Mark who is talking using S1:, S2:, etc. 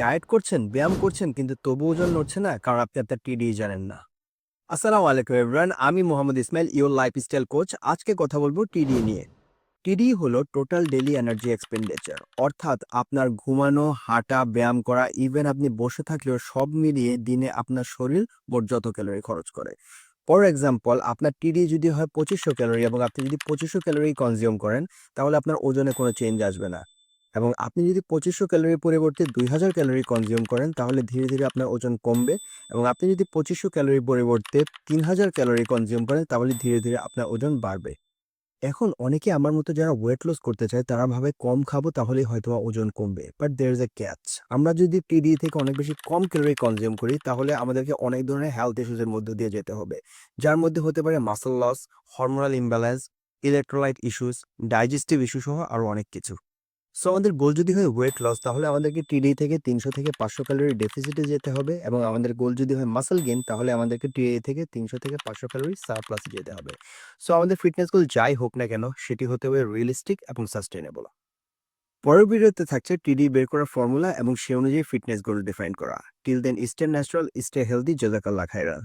S1: Diet করছেন, ব্যায়াম করছেন কিন্তু তবু ওজন নড়ছে না কারণ আপনি আপনার টিডি জানেন না। আসসালামু আলাইকুম এভরিওয়ান, আমি Mohammad Ismail, your lifestyle coach. আজকে কথা বলবো টিডি নিয়ে। টিডি হলো টোটাল ডেইলি এনার্জি এক্সপেন্ডিচার, অর্থাৎ আপনার ঘুমানো, হাঁটা, ব্যায়াম করা, ইভেন আপনি বসে থাকলেও সব মিলিয়ে দিনে আপনার শরীর মোট যত ক্যালোরি খরচ করে। ফর এক্সাম্পল, আপনার টিডি যদি হয় 2500 ক্যালোরি এবং আপনি যদি 2500 ক্যালোরি কনজিউম করেন, তাহলে আপনার ওজনে কোনো চেঞ্জ আসবে না। এবং আপনি যদি 2500 ক্যালোরির পরিবর্তে 2000 ক্যালোরি কনজিউম করেন, তাহলে ধীরে ধীরে আপনার ওজন কমবে। এবং আপনি যদি 2500 ক্যালোরির পরিবর্তে 3000 ক্যালোরি কনজিউম করেন, তাহলে ধীরে ধীরে আপনার ওজন বাড়বে। এখন অনেকে আমার মতো যারা ওয়েট লস করতে চায় তারা ভাবে কম খাবো তাহলেই হয়তোবা ওজন কমবে, but there is a catch. আমরা যদি টিডি থেকে অনেক বেশি কম ক্যালোরি কনজিউম করি, তাহলে আমাদেরকে অনেক ধরনের হেলথ ইস্যুজের মধ্যে দিয়ে যেতে হবে, যার মধ্যে হতে পারে muscle loss, hormonal imbalance, electrolyte issues, digestive issue সহ আরো অনেক কিছু। সো আমাদের গোল যদি হয় ওয়েট লস, তাহলে আমাদেরকে টিডি থেকে 300 থেকে 500 ক্যালোরি ডেফিসিটে যেতে হবে। এবং আমাদের গোল যদি হয় মাসল গেইন, তাহলে আমাদেরকে টিডি থেকে 300 থেকে 500 ক্যালোরি সারপ্লাসে যেতে হবে। সো আমাদের ফিটনেস গোল যাই হোক না কেন, সেটি হতে হবে রিয়েলিস্টিক এবং সাস্টেইনেবল। পরের ভিডিওতে থাকছে টিডি বের করার ফর্মুলা এবং সে অনুযায়ী ফিটনেস গোল ডিফাইন করা। Till then, stay natural, stay healthy, জাযাকাল্লাহ খাইরান।